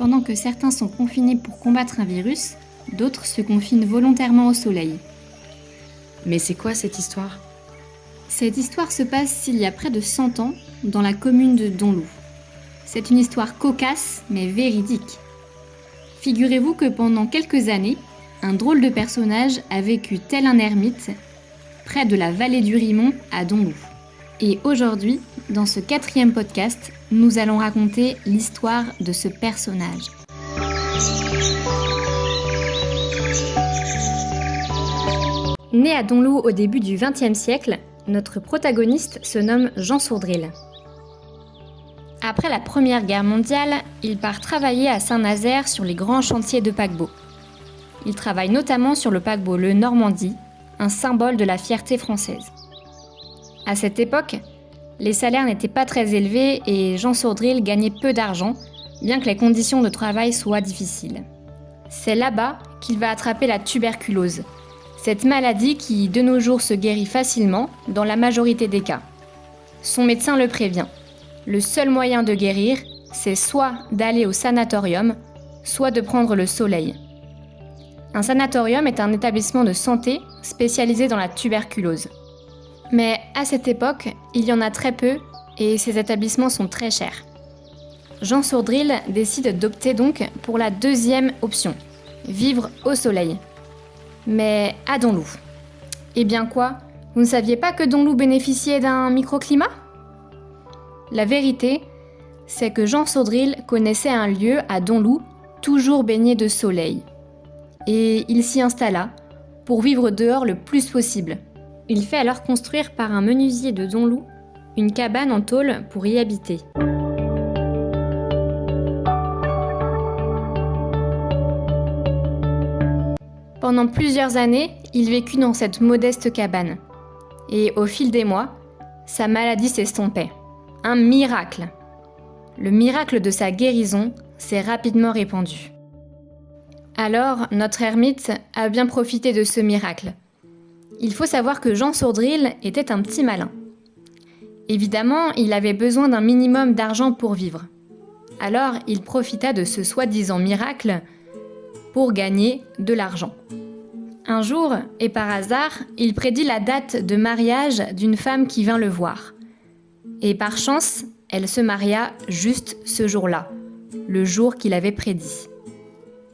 Pendant que certains sont confinés pour combattre un virus, d'autres se confinent volontairement au soleil. Mais c'est quoi cette histoire ? Cette histoire se passe il y a près de 100 ans, dans la commune de Donloup. C'est une histoire cocasse, mais véridique. Figurez-vous que pendant quelques années, un drôle de personnage a vécu tel un ermite, près de la vallée du Rimont à Donloup. Et aujourd'hui, dans ce 4e podcast, nous allons raconter l'histoire de ce personnage. Né à Donloup au début du XXe siècle, notre protagoniste se nomme Jean Sourdril. Après la Première Guerre mondiale, il part travailler à Saint-Nazaire sur les grands chantiers de paquebots. Il travaille notamment sur le paquebot le Normandie, un symbole de la fierté française. À cette époque, les salaires n'étaient pas très élevés et Jean Sourdril gagnait peu d'argent, bien que les conditions de travail soient difficiles. C'est là-bas qu'il va attraper la tuberculose, cette maladie qui, de nos jours, se guérit facilement dans la majorité des cas. Son médecin le prévient. Le seul moyen de guérir, c'est soit d'aller au sanatorium, soit de prendre le soleil. Un sanatorium est un établissement de santé spécialisé dans la tuberculose. Mais à cette époque, il y en a très peu et ces établissements sont très chers. Jean Sourdril décide d'opter donc pour la deuxième option, vivre au soleil. Mais à Donloup. Eh bien quoi ? Vous ne saviez pas que Donloup bénéficiait d'un microclimat ? La vérité, c'est que Jean Sourdril connaissait un lieu à Donloup toujours baigné de soleil. Et il s'y installa pour vivre dehors le plus possible. Il fait alors construire par un menuisier de Donloup une cabane en tôle pour y habiter. Pendant plusieurs années, il vécut dans cette modeste cabane. Et au fil des mois, sa maladie s'estompait. Un miracle. Le miracle de sa guérison s'est rapidement répandu. Alors, notre ermite a bien profité de ce miracle. Il faut savoir que Jean Sourdril était un petit malin. Évidemment, il avait besoin d'un minimum d'argent pour vivre. Alors, il profita de ce soi-disant miracle pour gagner de l'argent. Un jour, et par hasard, il prédit la date de mariage d'une femme qui vint le voir. Et par chance, elle se maria juste ce jour-là, le jour qu'il avait prédit.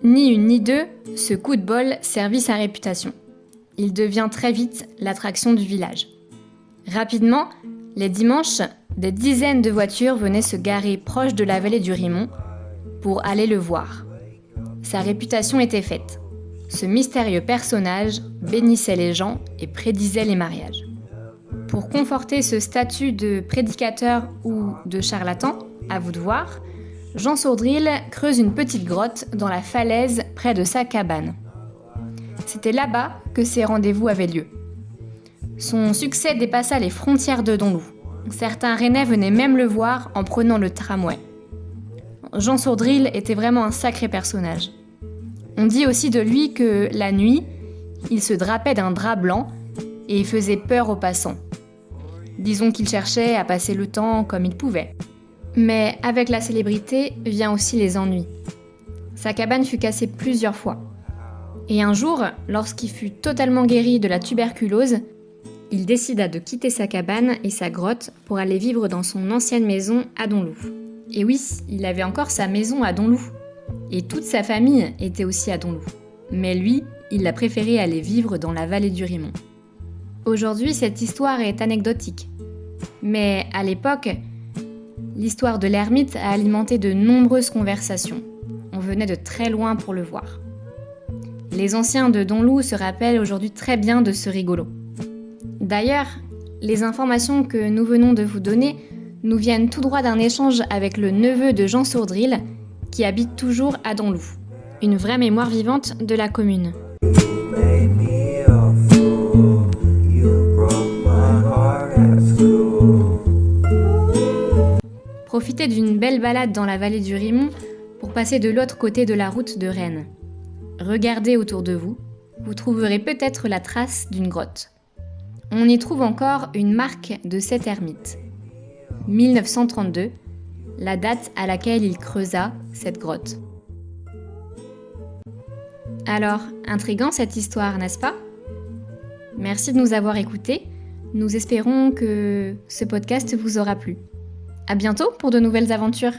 Ni une ni deux, ce coup de bol servit sa réputation. Il devient très vite l'attraction du village. Rapidement, les dimanches, des dizaines de voitures venaient se garer proche de la vallée du Rimont pour aller le voir. Sa réputation était faite. Ce mystérieux personnage bénissait les gens et prédisait les mariages. Pour conforter ce statut de prédicateur ou de charlatan, à vous de voir, Jean Sourdril creuse une petite grotte dans la falaise près de sa cabane. C'était là-bas que ses rendez-vous avaient lieu. Son succès dépassa les frontières de Donloup. Certains Rennais venaient même le voir en prenant le tramway. Jean Sourdril était vraiment un sacré personnage. On dit aussi de lui que, la nuit, il se drapait d'un drap blanc et faisait peur aux passants. Disons qu'il cherchait à passer le temps comme il pouvait. Mais avec la célébrité vient aussi les ennuis. Sa cabane fut cassée plusieurs fois. Et un jour, lorsqu'il fut totalement guéri de la tuberculose, il décida de quitter sa cabane et sa grotte pour aller vivre dans son ancienne maison à Donloup. Et oui, il avait encore sa maison à Donloup. Et toute sa famille était aussi à Donloup. Mais lui, il a préféré aller vivre dans la vallée du Rimont. Aujourd'hui, cette histoire est anecdotique. Mais à l'époque, l'histoire de l'ermite a alimenté de nombreuses conversations. On venait de très loin pour le voir. Les anciens de Donloup se rappellent aujourd'hui très bien de ce rigolo. D'ailleurs, les informations que nous venons de vous donner nous viennent tout droit d'un échange avec le neveu de Jean Sourdril, qui habite toujours à Donloup. Une vraie mémoire vivante de la commune. Profitez d'une belle balade dans la vallée du Rimont pour passer de l'autre côté de la route de Rennes. Regardez autour de vous, vous trouverez peut-être la trace d'une grotte. On y trouve encore une marque de cet ermite. 1932, la date à laquelle il creusa cette grotte. Alors, intriguant cette histoire, n'est-ce pas ? Merci de nous avoir écoutés. Nous espérons que ce podcast vous aura plu. À bientôt pour de nouvelles aventures.